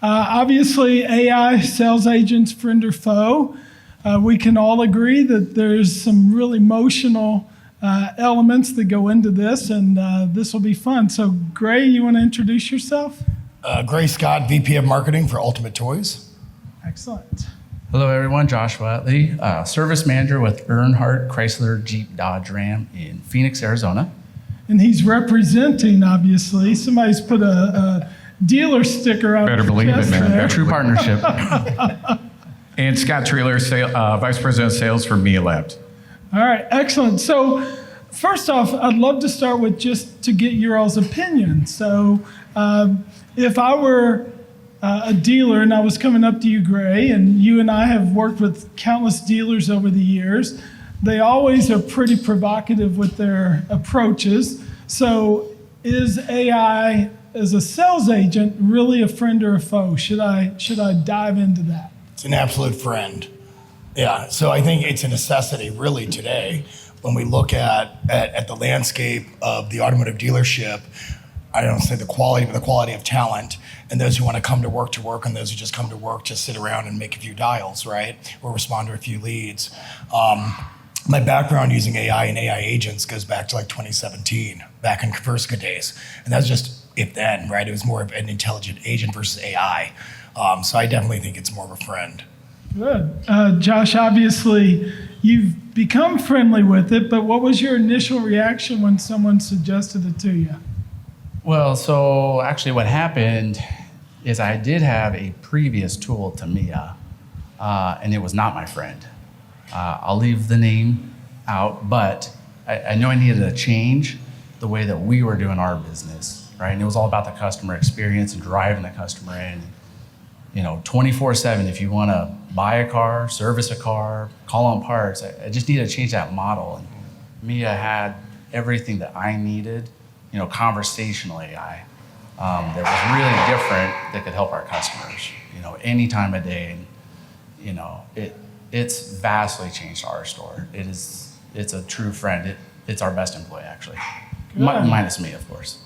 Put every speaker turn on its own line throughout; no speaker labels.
Obviously, AI, sales agents, friend or foe. We can all agree that there's some really emotional elements that go into this, and this will be fun. So, Gray, you want to introduce yourself?
Gray Scott, VP of Marketing for Ultimate Toys.
Excellent.
Hello, everyone. Joshua Utley, Service Manager with Earnhardt Chrysler Jeep Dodge Ram in Phoenix, Arizona.
And he's representing, obviously. Somebody's put a dealer sticker on
Better
his
believe it,
chest
man.
there.
True partnership.
And Scott Traylor, Vice President of Sales for Mia Labs.
All right, excellent. So, first off, I'd love to start with just to get your all's opinion. So, if I were a dealer and I was coming up to you, Gray, and you and I have worked with countless dealers over the years, they always are pretty provocative with their approaches. So, is AI as a sales agent really a friend or a foe? Should I dive into that?
It's an absolute friend. Yeah, so I think it's a necessity really today when we look at the landscape of the automotive dealership. I don't say the quality, but the quality of talent, and those who want to come to work, and those who just come to work to sit around and make a few dials, right? Or respond to a few leads. My background using AI and AI agents goes back to like 2017, back in Conversica days. And that's just if then, right? It was more of an intelligent agent versus AI. So I definitely think it's more of a friend.
Good. Josh, obviously you've become friendly with it, but what was your initial reaction when someone suggested it to you?
Well, so actually what happened is I did have a previous tool to Mia, and it was not my friend. I'll leave the name out, but I know I needed to change the way that we were doing our business, right? And it was all about the customer experience and driving the customer in. 24/7, if you want to buy a car, service a car, call on parts, I just needed to change that model. And Mia had everything that I needed, conversational AI that was really different that could help our customers, any time of day. And, it's vastly changed our store. It's a true friend. It's our best employee, actually. Minus me, of course.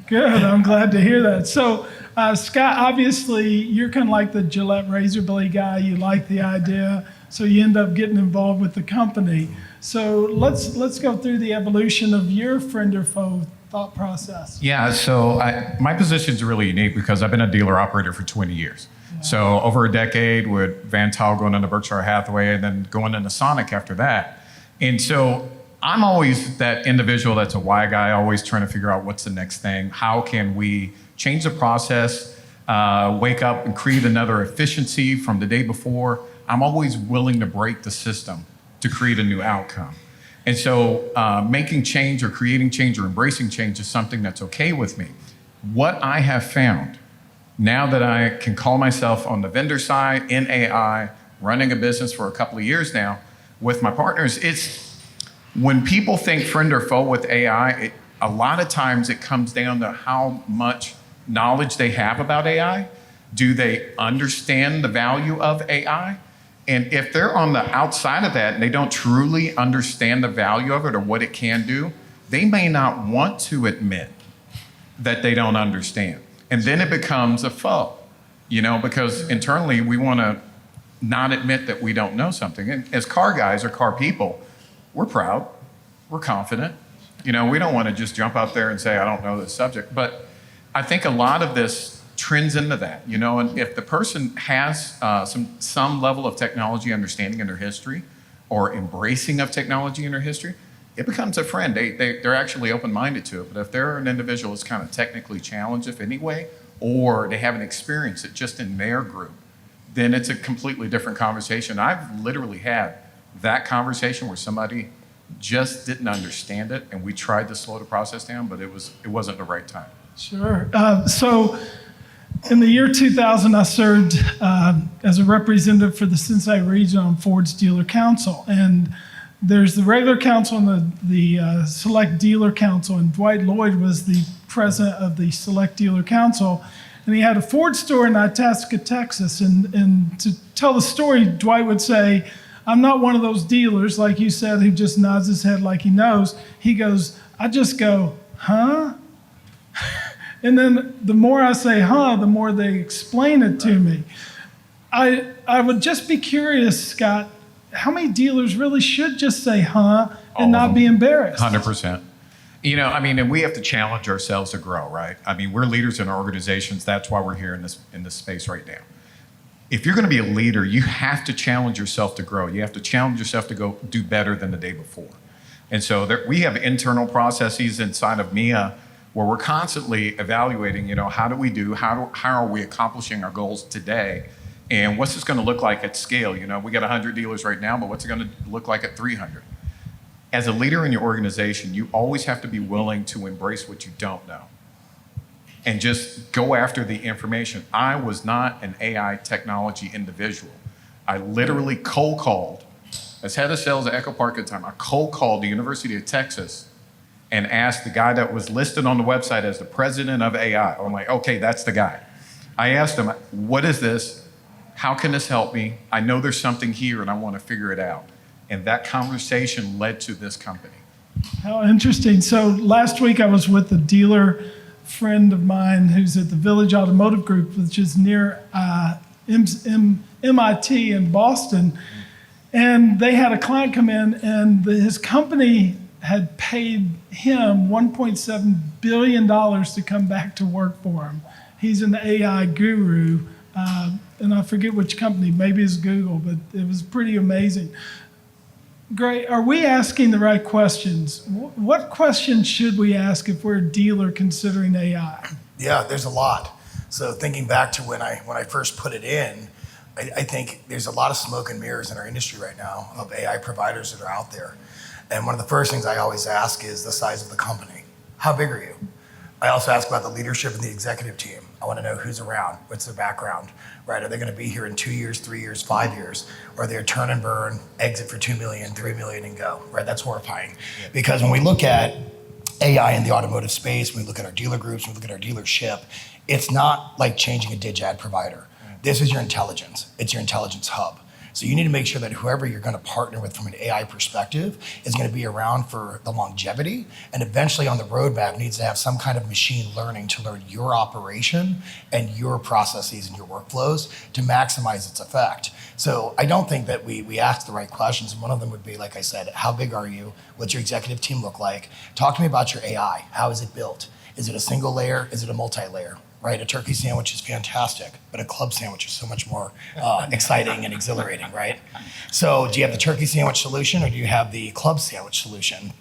Good, I'm glad to hear that. So, Scott, obviously you're kind of like the Gillette razor blade guy. You like the idea, so you end up getting involved with the company. So let's go through the evolution of your friend or foe thought process.
Yeah, so my position is really unique because I've been a dealer operator for 20 years. Yeah. So over a decade with Van Tile going into Berkshire Hathaway and then going into Sonic after that. And so I'm always that individual that's a why guy, always trying to figure out what's the next thing. How can we change the process, wake up and create another efficiency from the day before? I'm always willing to break the system to create a new outcome. And so making change or creating change or embracing change is something that's okay with me. What I have found, now that I can call myself on the vendor side in AI, running a business for a couple of years now with my partners, it's when people think friend or foe with AI, a lot of times it comes down to how much knowledge they have about AI. Do they understand the value of AI? And if they're on the outside of that and they don't truly understand the value of it or what it can do, they may not want to admit that they don't understand. And then it becomes a foe, because internally we want to not admit that we don't know something. And as car guys or car people, we're proud, we're confident. We don't want to just jump out there and say, I don't know this subject. But I think a lot of this trends into that, and if the person has some level of technology understanding in their history or embracing of technology in their history, it becomes a friend. They're actually open-minded to it. But if they're an individual that's kind of technically challenged, if anyway, or they haven't experienced it just in their group, then it's a completely different conversation. I've literally had that conversation where somebody just didn't understand it, and we tried to slow the process down, but it wasn't the right time.
Sure. So in the year 2000, I served as a representative for the Cincinnati region on Ford's dealer council. And there's the regular council and the select dealer council. And Dwight Lloyd was the president of the select dealer council. And he had a Ford store in Itasca, Texas. And to tell the story, Dwight would say, I'm not one of those dealers, like you said, who just nods his head like he knows. He goes, I just go, huh? And then the more I say, the more they explain it to me. I would just be curious, Scott, how many dealers really should just say, and
All of
not
them.
be embarrassed?
100%. And we have to challenge ourselves to grow, right? We're leaders in our organizations. That's why we're here in this space right now. If you're going to be a leader, you have to challenge yourself to grow. You have to challenge yourself to go do better than the day before. And so we have internal processes inside of MIA where we're constantly evaluating, how do we do, how are we accomplishing our goals today? And what's this going to look like at scale? We got 100 dealers right now, but what's it going to look like at 300? As a leader in your organization, you always have to be willing to embrace what you don't know and just go after the information. I was not an AI technology individual. I literally cold called, as head of sales at Echo Park at the time, I cold called the University of Texas and asked the guy that was listed on the website as the president of AI. I'm like, okay, that's the guy. I asked him, what is this? How can this help me? I know there's something here and I want to figure it out. And that conversation led to this company.
How interesting. So last week I was with a dealer friend of mine who's at the Village Automotive Group, which is near MIT in Boston. And they had a client come in and his company had paid him $1.7 billion to come back to work for him. He's an AI guru. And I forget which company, maybe it's Google, but it was pretty amazing. Great. Are we asking the right questions? What questions should we ask if we're a dealer considering AI?
Yeah, there's a lot. So thinking back to when I first put it in, I think there's a lot of smoke and mirrors in our industry right now of AI providers that are out there. And one of the first things I always ask is the size of the company. How big are you? I also ask about the leadership and the executive team. I want to know who's around, what's their background, right? Are they going to be here in 2 years, 3 years, 5 years? Or are they a turn and burn, exit for 2 million, 3 million and go, right? That's horrifying. Because when we look at AI in the automotive space, when we look at our dealer groups, when we look at our dealership, it's not like changing a digad provider. This is your intelligence. It's your intelligence hub. So you need to make sure that whoever you're going to partner with from an AI perspective is going to be around for the longevity, and eventually on the roadmap needs to have some kind of machine learning to learn your operation and your processes and your workflows to maximize its effect. So I don't think that we ask the right questions. And one of them would be, like I said, how big are you? What's your executive team look like? Talk to me about your AI. How is it built? Is it a single layer? Is it a multi-layer? Right, a turkey sandwich is fantastic, but a club sandwich is so much more exciting and exhilarating, right? So do you have the turkey sandwich solution or do you have the club sandwich solution?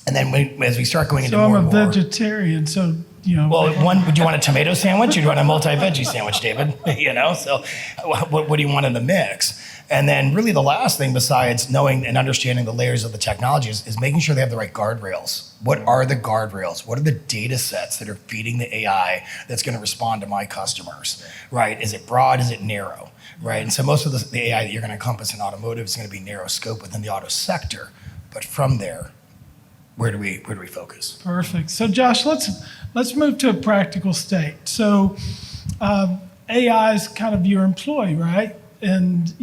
And then as we start going into
So I'm
more
a
and more,
vegetarian, so
well, would you want a tomato sandwich or do you want a multi-veggie sandwich, David? So what do you want in the mix? And then really the last thing besides knowing and understanding the layers of the technology is making sure they have the right guardrails. What are the guardrails? What are the data sets that are feeding the AI that's going to respond to my customers, right? Is it broad? Is it narrow, right? And so most of the AI that you're going to encompass in automotive is going to be narrow scope within the auto sector. But from there, where do we focus?
Perfect. So Josh, let's move to a practical state. So AI is kind of your employee, right? And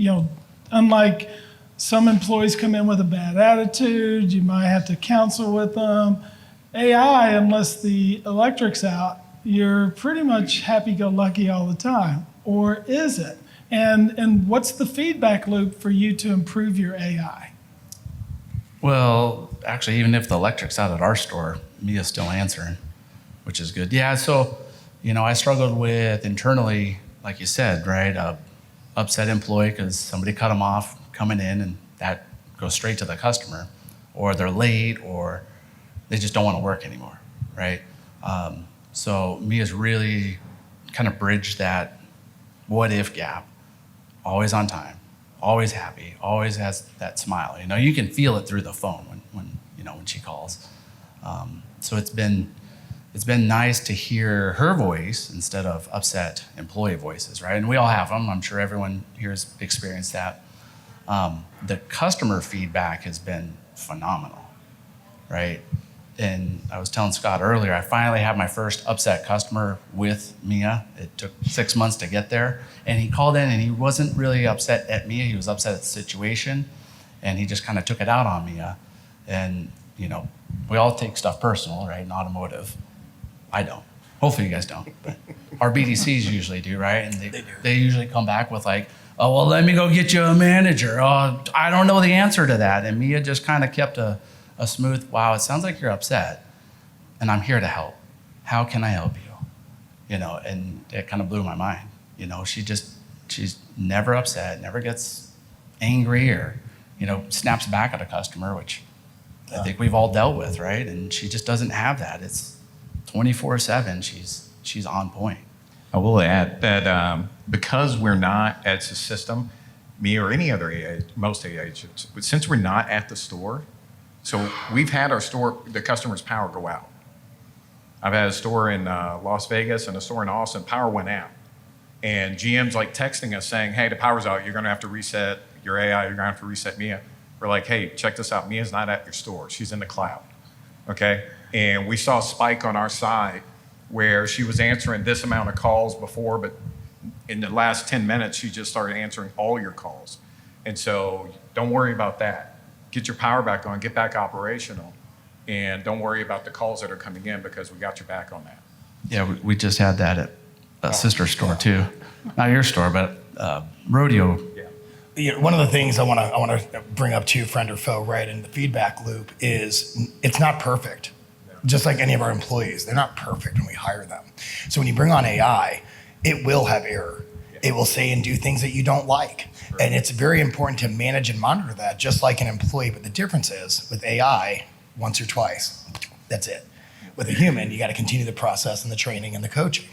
unlike some employees come in with a bad attitude, you might have to counsel with them. AI, unless the electric's out, you're pretty much happy-go-lucky all the time. Or is it? And what's the feedback loop for you to improve your AI?
Well, actually, even if the electric's out at our store, Mia's still answering, which is good. Yeah, so, I struggled with internally, like you said, right? Upset employee because somebody cut them off coming in, and that goes straight to the customer, or they're late, or they just don't want to work anymore, right? So Mia's really kind of bridged that what if gap, always on time, always happy, always has that smile. You can feel it through the phone when she calls. So it's been nice to hear her voice instead of upset employee voices, right? And we all have them. I'm sure everyone here has experienced that. The customer feedback has been phenomenal, right? And I was telling Scott earlier, I finally had my first upset customer with Mia. It took 6 months to get there. And he called in and he wasn't really upset at Mia. He was upset at the situation. And he just kind of took it out on Mia. And, we all take stuff personal, right, in automotive. I don't. Hopefully you guys don't. But our BDCs usually do, right? And they usually come back with like, oh, well, let me go get you a manager. Oh, I don't know the answer to that. And Mia just kind of kept a smooth, wow, it sounds like you're upset. And I'm here to help. How can I help you? You know, and it kind of blew my mind. You know, she's never upset, never gets angry or, you know, snaps back at a customer, which I think we've all dealt with, right? And she just doesn't have that. It's 24/7. She's on point.
I will add that because we're not as a system, me or any other AA, most AA agents, but since we're not at the store, so we've had our store, the customer's power go out. I've had a store in Las Vegas and a store in Austin, power went out. And GM's like texting us saying, hey, the power's out, you're gonna have to reset your AI, you're gonna have to reset Mia. We're like, hey, check this out, Mia's not at your store, she's in the cloud, okay? And we saw a spike on our side where she was answering this amount of calls before, but in the last 10 minutes, she just started answering all your calls. And so don't worry about that. Get your power back on, get back operational, and don't worry about the calls that are coming in because we got your back on that.
Yeah, we just had that at a sister store too. Not your store, but Rodeo.
Yeah, one of the things I want to bring up to friend or foe, right, in the feedback loop is it's not perfect. Just like any of our employees, they're not perfect when we hire them. So when you bring on AI, it will have error. It will say and do things that you don't like. Sure. And it's very important to manage and monitor that, just like an employee. But the difference is with AI, once or twice, that's it. With a human, you got to continue the process and the training and the coaching.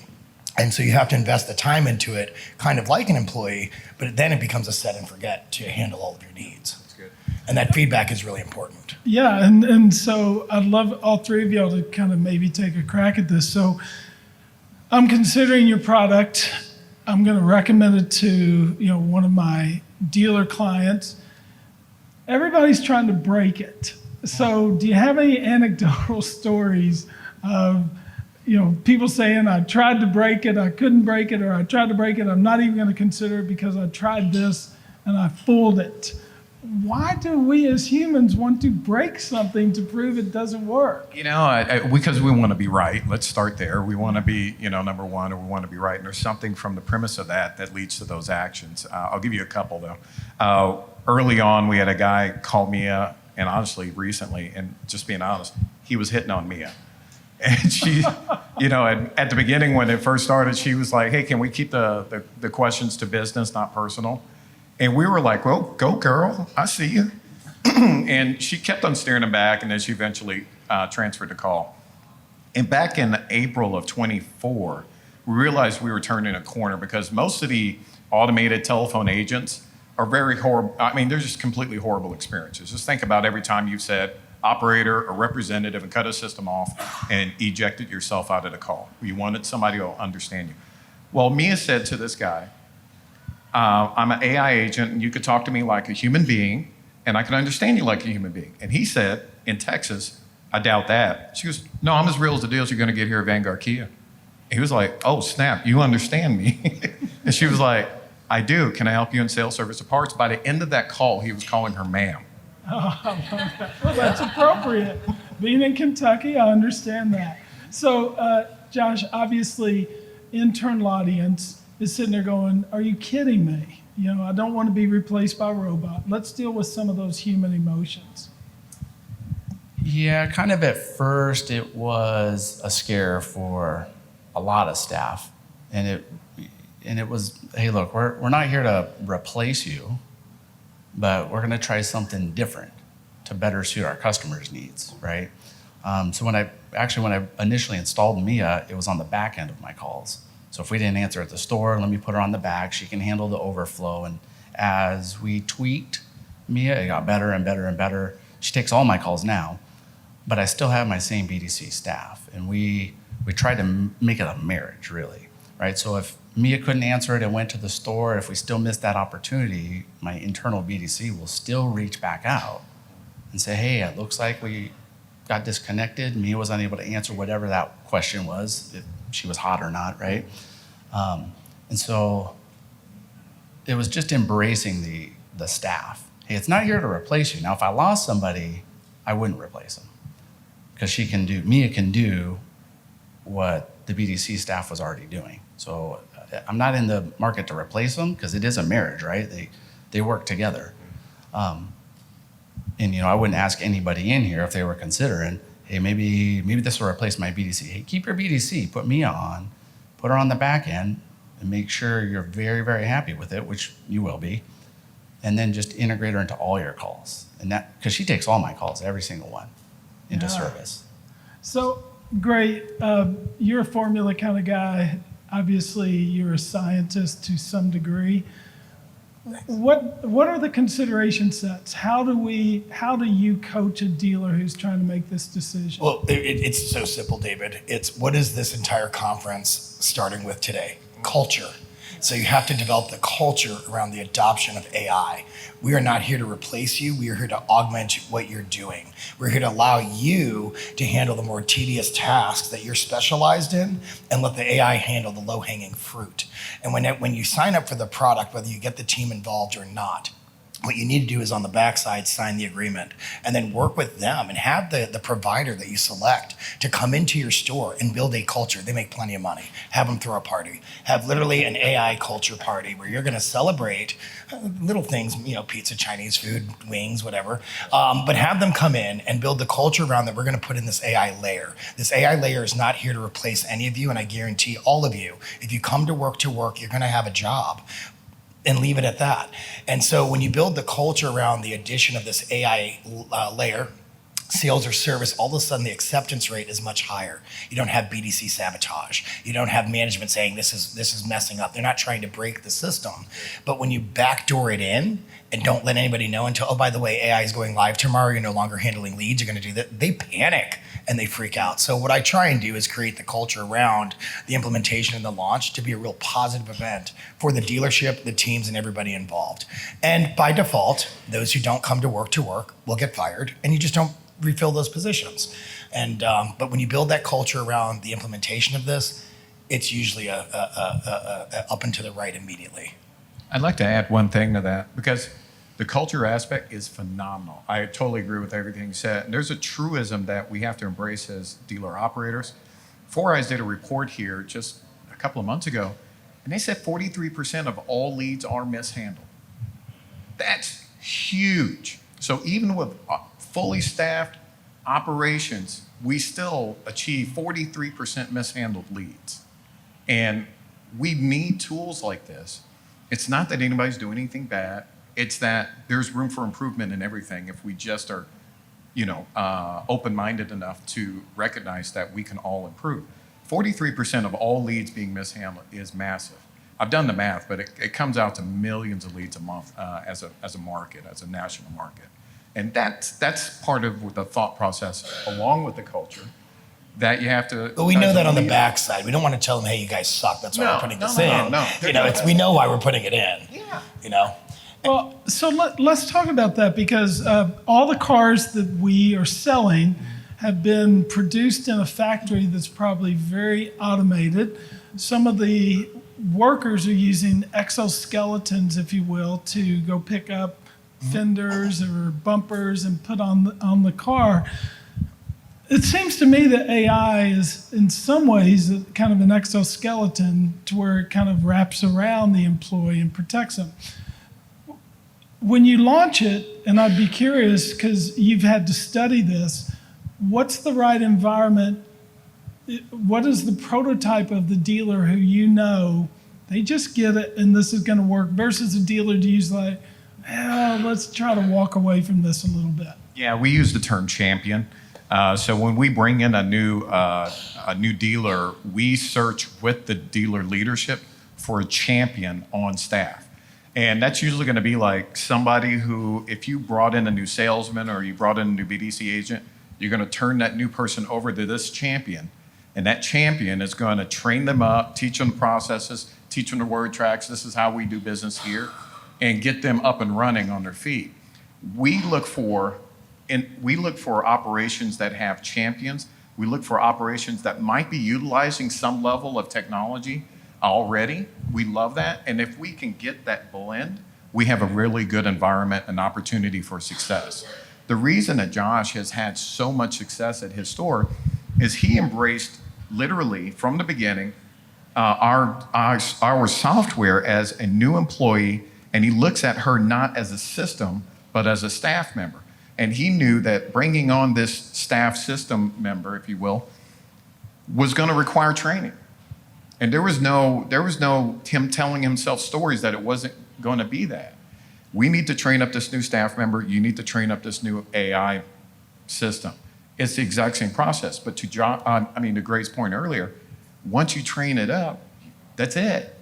And so you have to invest the time into it, kind of like an employee, but then it becomes a set and forget to handle all of your needs. That's good. And that feedback is really important.
Yeah, and so I'd love all three of y'all to kind of maybe take a crack at this. So I'm considering your product. I'm going to recommend it to, you know, one of my dealer clients. Everybody's trying to break it. So do you have any anecdotal stories of, you know, people saying, I tried to break it, I couldn't break it, or I tried to break it, I'm not even going to consider it because I tried this and I fooled it? Why do we as humans want to break something to prove it doesn't work?
You know, because we want to be right. Let's start there. We want to be, you know, number one, or we want to be right. And there's something from the premise of that leads to those actions. I'll give you a couple, though. Early on, we had a guy call Mia, and honestly, recently, and just being honest, he was hitting on Mia. And she, you know, at the beginning when it first started, she was like, hey, can we keep the questions to business, not personal? And we were like, well, go girl, I see you. And she kept on staring him back, and then she eventually transferred the call. And back in April of 24, we realized we were turning a corner because most of the automated telephone agents are very horrible. I mean, they're just completely horrible experiences. Just think about every time you've said operator or representative and cut a system off and ejected yourself out of the call. You wanted somebody to understand you. Well, Mia said to this guy, I'm an AI agent, and you could talk to me like a human being, and I can understand you like a human being. And he said, in Texas, I doubt that. She goes, no, I'm as real as the deals you're going to get here at Vanguard Kia. He was like, oh, snap, you understand me. And she was like, I do. Can I help you in sales, service, or parts? By the end of that call, he was calling her ma'am.
Oh, well, that's appropriate. Being in Kentucky, I understand that. So, Josh, obviously, internal audience is sitting there going, are you kidding me? You know, I don't want to be replaced by a robot. Let's deal with some of those human emotions.
Yeah, kind of at first it was a scare for a lot of staff. And it was, hey, look, we're not here to replace you, but we're going to try something different to better suit our customers' needs, right? So when I initially installed Mia, it was on the back end of my calls. So if we didn't answer at the store, let me put her on the back. She can handle the overflow. And as we tweaked Mia, it got better and better and better. She takes all my calls now, but I still have my same BDC staff. And we tried to make it a marriage, really, right? So if Mia couldn't answer it and went to the store, if we still missed that opportunity, my internal BDC will still reach back out and say, hey, it looks like we got disconnected. Mia was unable to answer whatever that question was, if she was hot or not, right? And so it was just embracing the staff. Hey, it's not here to replace you. Now, if I lost somebody, I wouldn't replace them because Mia can do what the BDC staff was already doing. So I'm not in the market to replace them because it is a marriage, right? They work together. And I wouldn't ask anybody in here if they were considering, hey, maybe this will replace my BDC. Hey, keep your BDC, put Mia on, put her on the back end, and make sure you're very, very happy with it, which you will be. And then just integrate her into all your calls. And that, because she takes all my calls, every single one, into service.
So great. You're a formula kind of guy. Obviously, you're a scientist to some degree. What are the consideration sets? How do you coach a dealer who's trying to make this decision?
Well, it's so simple, David. It's what is this entire conference starting with today? Culture. So you have to develop the culture around the adoption of AI. We are not here to replace you. We are here to augment what you're doing. We're here to allow you to handle the more tedious tasks that you're specialized in and let the AI handle the low-hanging fruit. And when you sign up for the product, whether you get the team involved or not, what you need to do is on the backside, sign the agreement and then work with them and have the provider that you select to come into your store and build a culture. They make plenty of money. Have them throw a party. Have literally an AI culture party where you're going to celebrate little things, pizza, Chinese food, wings, whatever. But have them come in and build the culture around that we're going to put in this AI layer. This AI layer is not here to replace any of you. And I guarantee all of you, if you come to work, you're going to have a job. And leave it at that. And so when you build the culture around the addition of this AI layer, sales or service, all of a sudden the acceptance rate is much higher. You don't have BDC sabotage. You don't have management saying this is messing up. They're not trying to break the system. But when you backdoor it in and don't let anybody know until, oh, by the way, AI is going live tomorrow, you're no longer handling leads, you're going to do that, they panic and they freak out. So what I try and do is create the culture around the implementation and the launch to be a real positive event for the dealership, the teams, and everybody involved. And by default, those who don't come to work will get fired, and you just don't refill those positions. And but when you build that culture around the implementation of this, it's usually a up and to the right immediately.
I'd like to add one thing to that because the culture aspect is phenomenal. I totally agree with everything you said. And there's a truism that we have to embrace as dealer operators. 4Eyes did a report here just a couple of months ago, and they said 43% of all leads are mishandled. That's huge. So even with fully staffed operations, we still achieve 43% mishandled leads. And we need tools like this. It's not that anybody's doing anything bad. It's that there's room for improvement in everything if we just are, open-minded enough to recognize that we can all improve. 43% of all leads being mishandled is massive. I've done the math, but it comes out to millions of leads a month as a market, as a national market. And that's part of the thought process, along with the culture, that you have to.
But we know that on the backside. We don't want to tell them, hey, you guys suck. That's why we're putting this in. No. We know why we're putting it in. Yeah.
Well, so let's talk about that because all the cars that we are selling have been produced in a factory that's probably very automated. Some of the workers are using exoskeletons, if you will, to go pick up fenders or bumpers and put on the car. It seems to me that AI is, in some ways, kind of an exoskeleton to where it kind of wraps around the employee and protects them. When you launch it, and I'd be curious because you've had to study this, what's the right environment? What is the prototype of the dealer who they just get it and this is going to work versus a dealer to use let's try to walk away from this a little bit?
Yeah, we use the term champion. So when we bring in a new dealer, we search with the dealer leadership for a champion on staff. And that's usually going to be like somebody who, if you brought in a new salesman or you brought in a new BDC agent, you're going to turn that new person over to this champion. And that champion is going to train them up, teach them processes, teach them the word tracks. This is how we do business here, and get them up and running on their feet. We look for operations that have champions. We look for operations that might be utilizing some level of technology already. We love that. And if we can get that blend, we have a really good environment and opportunity for success. The reason that Josh has had so much success at his store is he embraced literally from the beginning our software as a new employee, and he looks at her not as a system, but as a staff member. And he knew that bringing on this staff system member, if you will, was going to require training. And there was no him telling himself stories that it wasn't going to be that. We need to train up this new staff member. You need to train up this new AI system. It's the exact same process. But to Gray's point earlier, once you train it up, that's it.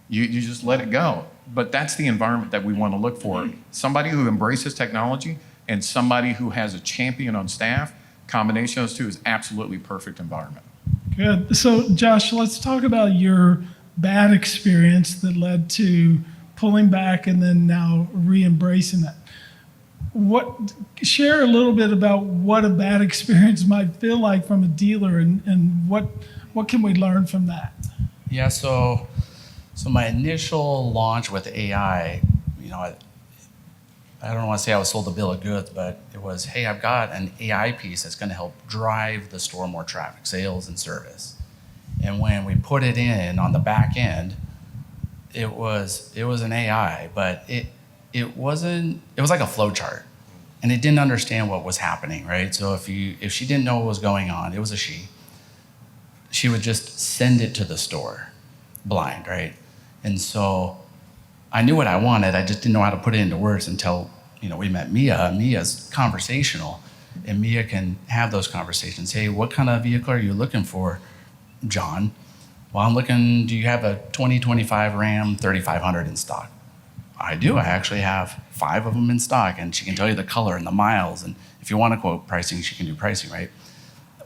You just let it go. But that's the environment that we want to look for. Somebody who embraces technology and somebody who has a champion on staff, combination of those two is absolutely perfect environment.
Good. So, Josh, let's talk about your bad experience that led to pulling back and then now re-embracing it. Share a little bit about what a bad experience might feel like from a dealer, and what can we learn from that?
Yeah, so my initial launch with AI, I don't want to say I was sold a bill of goods, but it was, hey, I've got an AI piece that's going to help drive the store more traffic, sales, and service. And when we put it in on the back end, it was an AI, but it was like a flow chart, and it didn't understand what was happening, right? So if she didn't know what was going on, it was a she would just send it to the store blind, right? And so I knew what I wanted. I just didn't know how to put it into words until, we met Mia. Mia's conversational, and Mia can have those conversations. Hey, what kind of vehicle are you looking for, John? Well, I'm looking, do you have a 2025 Ram 3500 in stock? I do. I actually have 5 of them in stock, and she can tell you the color and the miles. And if you want to quote pricing, she can do pricing, right?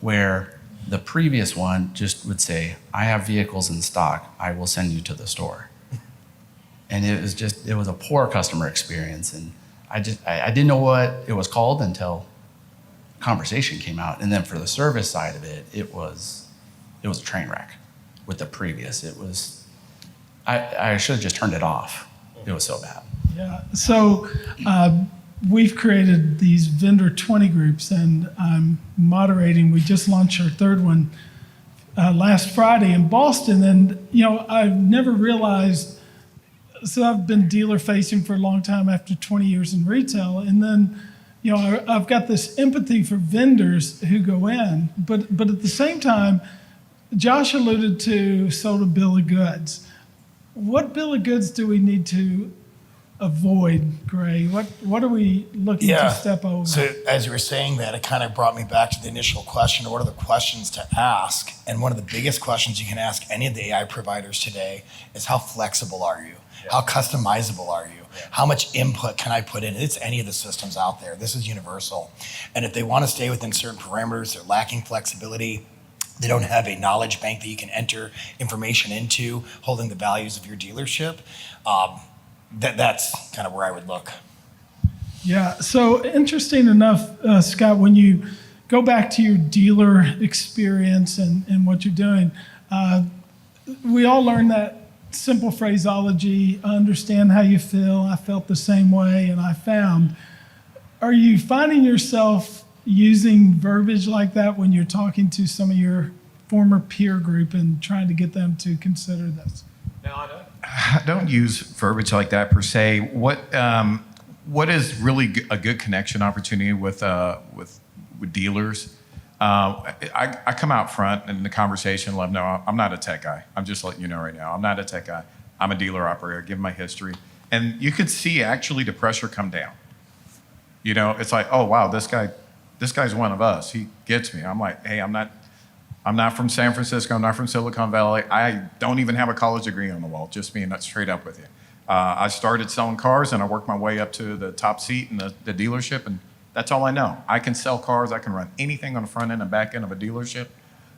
Where the previous one just would say, I have vehicles in stock. I will send you to the store. And it was a poor customer experience. And I didn't know what it was called until conversation came out. And then for the service side of it, it was a train wreck with the previous. I should have just turned it off. It was so bad.
Yeah. So we've created these vendor 20 groups, and I'm moderating. We just launched our third one last Friday in Boston. And, I've never realized, so I've been dealer facing for a long time after 20 years in retail. And then, I've got this empathy for vendors who go in, but at the same time, Josh alluded to sold a bill of goods. What bill of goods do we need to avoid, Gray? What are we looking to step over?
So as you were saying that, it kind of brought me back to the initial question, what are the questions to ask? And one of the biggest questions you can ask any of the AI providers today is, how flexible are you? Yeah. How customizable are you? Yeah. How much input can I put in? It's any of the systems out there. This is universal. And if they want to stay within certain parameters, they're lacking flexibility, they don't have a knowledge bank that you can enter information into, holding the values of your dealership, that's kind of where I would look.
Yeah, so interesting enough, Scott, when you go back to your dealer experience and what you're doing, we all learn that simple phraseology, understand how you feel, I felt the same way, and I found. Are you finding yourself using verbiage like that when you're talking to some of your former peer group and trying to get them to consider this?
No, I don't use verbiage like that per se. What is really a good connection opportunity with dealers? I come out front in the conversation, let them know I'm not a tech guy. I'm just letting you know right now, I'm not a tech guy. I'm a dealer operator. I give my history, and you could see actually the pressure come down. It's like, oh wow, this guy's one of us. He gets me. I'm like, hey, I'm not from San Francisco. I'm not from Silicon Valley. I don't even have a college degree on the wall, just being straight up with you. I started selling cars, and I worked my way up to the top seat in the dealership, and that's all I know. I can sell cars. I can run anything on the front end and back end of a dealership,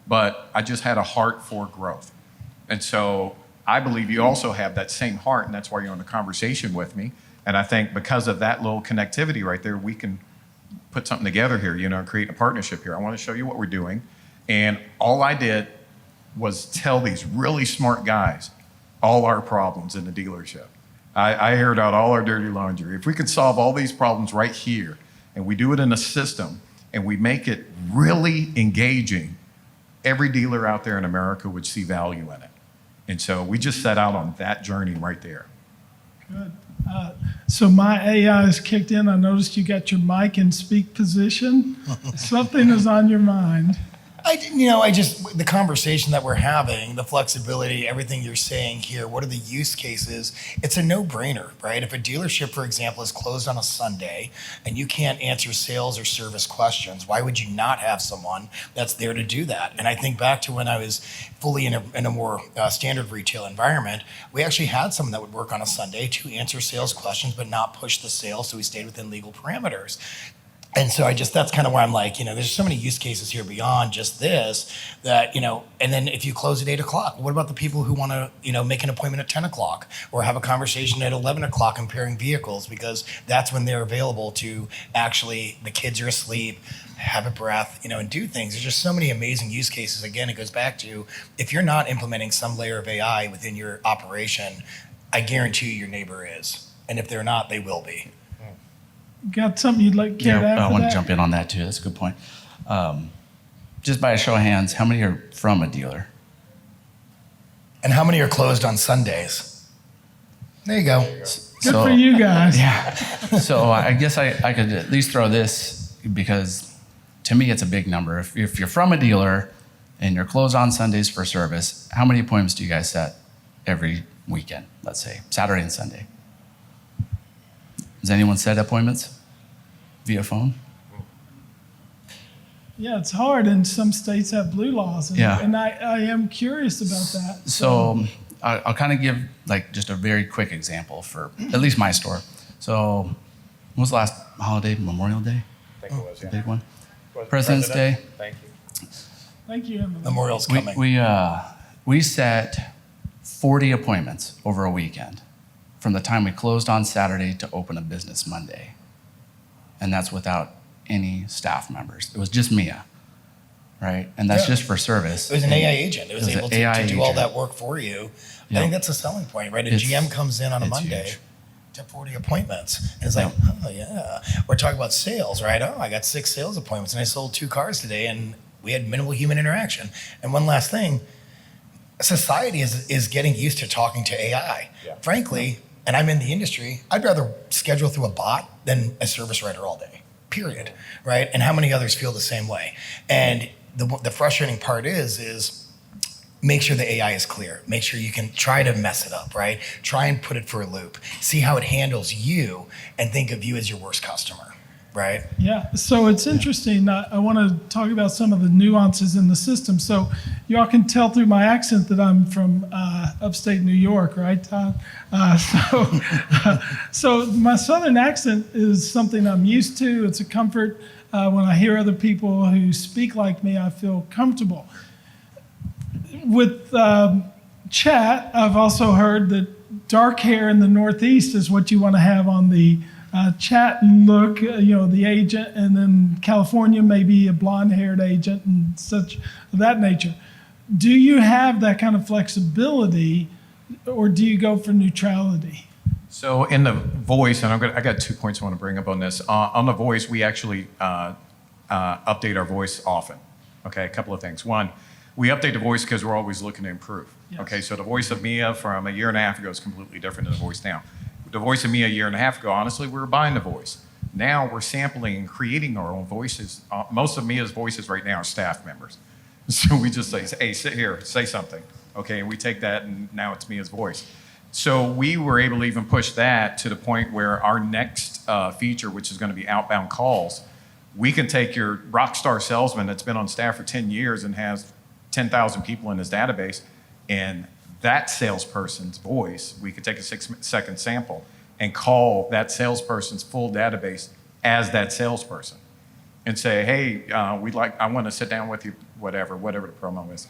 but I just had a heart for growth. And so I believe you also have that same heart, and that's why you're in a conversation with me. And I think because of that little connectivity right there, we can put something together here, create a partnership here. I want to show you what we're doing. And all I did was tell these really smart guys all our problems in the dealership. I aired out all our dirty laundry. If we could solve all these problems right here, and we do it in a system, and we make it really engaging, every dealer out there in America would see value in it. And so we just set out on that journey right there.
Good. So my AI is kicked in. I noticed you got your mic in speak position. Something is on your mind.
The conversation that we're having, the flexibility, everything you're saying here, what are the use cases? It's a no-brainer, right? If a dealership, for example, is closed on a Sunday and you can't answer sales or service questions, why would you not have someone that's there to do that? And I think back to when I was fully in a more standard retail environment, we actually had someone that would work on a Sunday to answer sales questions but not push the sale, so we stayed within legal parameters. And so that's kind of where I'm like, there's so many use cases here beyond just this that, and then if you close at 8:00, what about the people who want to, make an appointment at 10:00 or have a conversation at 11:00 comparing vehicles, because that's when they're available to actually, the kids are asleep, have a breath, and do things. There's just so many amazing use cases. Again, it goes back to, if you're not implementing some layer of AI within your operation, I guarantee you your neighbor is. And if they're not, they will be.
Got something you'd like to add to
I want
that?
to jump in on that too. That's a good point. Just by a show of hands, how many are from a dealer?
And how many are closed on Sundays? There you go.
Good for you guys.
Yeah. So I guess I could at least throw this, because to me it's a big number. If you're from a dealer and you're closed on Sundays for service, how many appointments do you guys set every weekend? Let's say Saturday and Sunday. Does anyone set appointments via phone?
Yeah, it's hard, and some states have blue laws, and,
Yeah.
and I am curious about that.
So I'll kind of give just a very quick example for at least my store. So when was the last holiday? Memorial Day?
I think it was,
The
yeah.
big one?
Was
President's
President?
Day?
Thank you.
Thank you, Emily.
Memorial's coming.
We set 40 appointments over a weekend from the time we closed on Saturday to open a business Monday. And that's without any staff members. It was just Mia, right? And that's
Yeah.
just for service.
It was an AI agent. It was
an
able
AI
to do all
agent.
that work for you.
Yep.
I think that's a selling point, right? A
It's-
GM comes in on a
it's
Monday
huge.
to 40 appointments. And it's like, oh, yeah. We're talking about sales, right? Oh, I got 6 sales appointments and I sold 2 cars today and we had minimal human interaction. And one last thing, society is getting used to talking to AI.
Yeah.
Frankly, and I'm in the industry, I'd rather schedule through a bot than a service writer all day, period, right? And how many others feel the same way? And the frustrating part is make sure the AI is clear. Make sure you can try to mess it up, right? Try and put it for a loop. See how it handles you and think of you as your worst customer, right?
Yeah, so it's interesting. I want to talk about some of the nuances in the system. So y'all can tell through my accent that I'm from upstate New York, right, Todd? So my southern accent is something I'm used to. It's a comfort. When I hear other people who speak like me, I feel comfortable. With chat, I've also heard that dark hair in the Northeast is what you want to have on the chat look, the agent, and then California, maybe a blonde-haired agent and such of that nature. Do you have that kind of flexibility, or do you go for neutrality?
So in the voice, and I got 2 points I want to bring up on this. On the voice, we actually update our voice often. Okay, a couple of things. One, we update the voice because we're always looking to improve.
Yes.
Okay, so the voice of Mia from a year and a half ago is completely different than the voice now. The voice of Mia a year and a half ago, honestly, we were buying the voice. Now we're sampling and creating our own voices. Most of Mia's voices right now are staff members. So we just say, hey, sit here, say something. Okay, and we take that and now it's Mia's voice. So we were able to even push that to the point where our next feature, which is going to be outbound calls, we can take your rock star salesman that's been on staff for 10 years and has 10,000 people in his database, and that salesperson's voice, we could take a 6-second sample and call that salesperson's full database as that salesperson and say, hey, I want to sit down with you, whatever the promo is.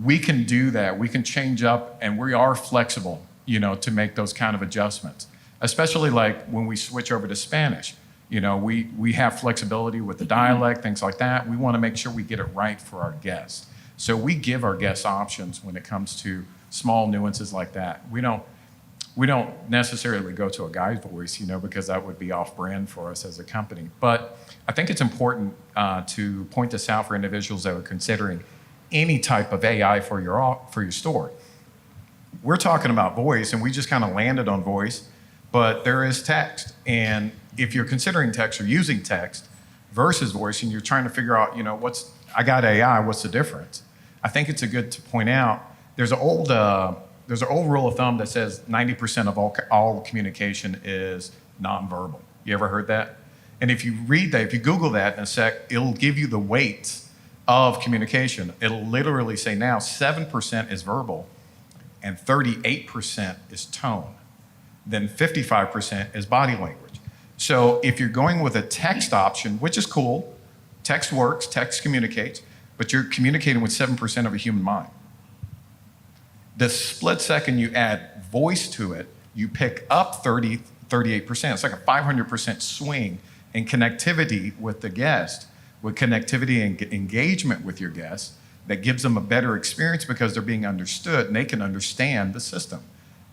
We can do that. We can change up, and we are flexible, to make those kind of adjustments, especially like when we switch over to Spanish. We have flexibility with the dialect, things like that. We want to make sure we get it right for our guests. So we give our guests options when it comes to small nuances like that. We don't necessarily go to a guy's voice, because that would be off-brand for us as a company. But I think it's important to point this out for individuals that are considering any type of AI for your store. We're talking about voice, and we just kind of landed on voice, but there is text. And if you're considering text or using text versus voice, and you're trying to figure out, I got AI, what's the difference? I think it's good to point out, there's an old rule of thumb that says 90% of all communication is nonverbal. You ever heard that? And if you read that, if you Google that in a sec, it'll give you the weights of communication. It'll literally say now 7% is verbal and 38% is tone. Then 55% is body language. So if you're going with a text option, which is cool, text works, text communicates, but you're communicating with 7% of a human mind. The split second you add voice to it, you pick up 38%. It's like a 500% swing in connectivity with the guest, with connectivity and engagement with your guests that gives them a better experience because they're being understood and they can understand the system.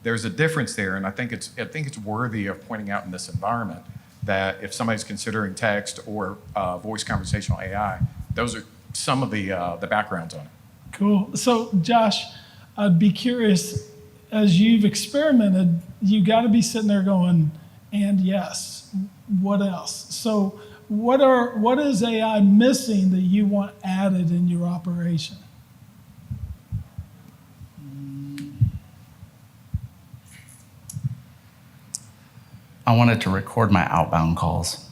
There's a difference there, and I think it's worthy of pointing out in this environment that if somebody's considering text or voice conversational AI, those are some of the backgrounds on it.
Cool. So, Josh, I'd be curious, as you've experimented, you got to be sitting there going, and yes, what else? So what is AI missing that you want added in your operation?
I wanted to record my outbound calls.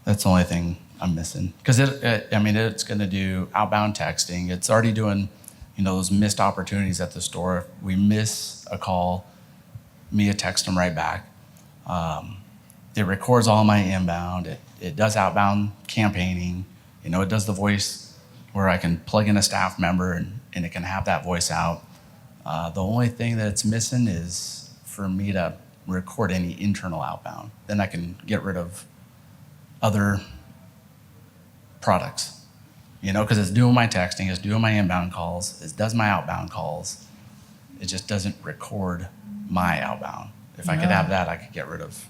That's the only thing I'm missing. Because it's going to do outbound texting. It's already doing, those missed opportunities at the store. If we miss a call, Mia texts them right back. It records all my inbound. It does outbound campaigning. It does the voice where I can plug in a staff member and it can have that voice out. The only thing that it's missing is for me to record any internal outbound. Then I can get rid of other products, because it's doing my texting, it's doing my inbound calls, it does my outbound calls. It just doesn't record my outbound. If I could have that, I could get rid of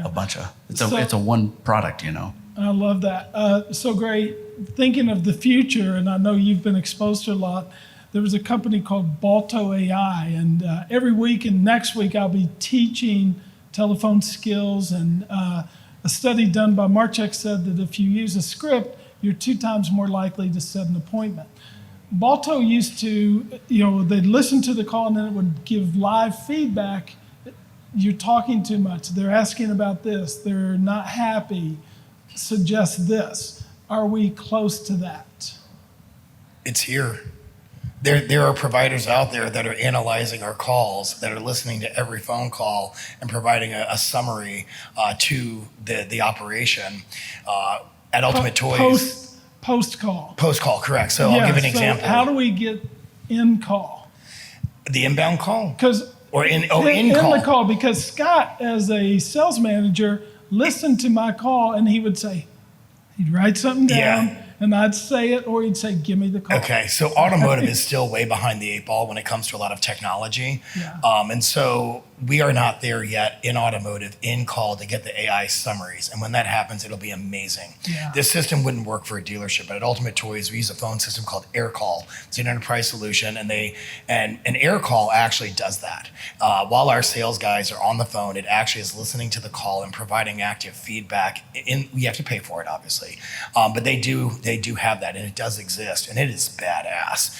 a bunch of, it's a one product,
I love that. So great. Thinking of the future, and I know you've been exposed to a lot, there was a company called Balto AI, and every week and next week I'll be teaching telephone skills, and a study done by Marchek said that if you use a script, you're 2 times more likely to set an appointment. Balto used to, they'd listen to the call and then it would give live feedback. You're talking too much. They're asking about this. They're not happy. Suggest this. Are we close to that?
It's here. There are providers out there that are analyzing our calls, that are listening to every phone call and providing a summary to the operation. At Ultimate Toys.
Post call.
Post call, correct. So I'll give an example.
How do we get in call?
The inbound call? Or in
call.
In
the call, because Scott, as a sales manager, listened to my call and he would say, he'd write something down and I'd say it, or he'd say, give me the call.
Okay, so automotive is still way behind the 8 ball when it comes to a lot of technology.
Yeah.
And so we are not there yet in automotive, in call, to get the AI summaries. And when that happens, it'll be amazing.
Yeah.
This system wouldn't work for a dealership, but at Ultimate Toys, we use a phone system called AirCall. It's an enterprise solution, and AirCall actually does that. While our sales guys are on the phone, it actually is listening to the call and providing active feedback. You have to pay for it, obviously, but they do have that, and it does exist, and it is badass.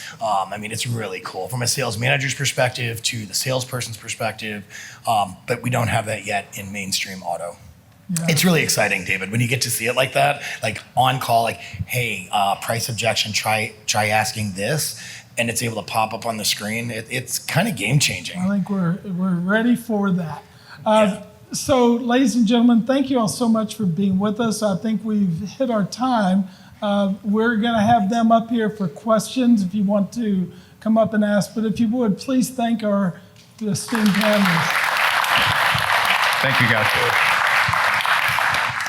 It's really cool from a sales manager's perspective to the salesperson's perspective, but we don't have that yet in mainstream auto. Yeah. It's really exciting, David, when you get to see it like that, like on call, like, hey, price objection, try asking this, and it's able to pop up on the screen. It's kind of game changing.
I think we're ready for that. So, ladies and gentlemen, thank you all so much for being with us. I think we've hit our time. We're going to have them up here for questions if you want to come up and ask. But if you would, please thank our esteemed panelists.
Thank you, guys.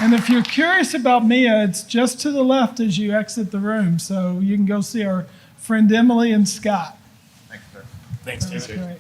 And if you're curious about Mia, it's just to the left as you exit the room. So you can go see our friend Emily and Scott.
Thanks, sir.
Thanks, David.
That's great.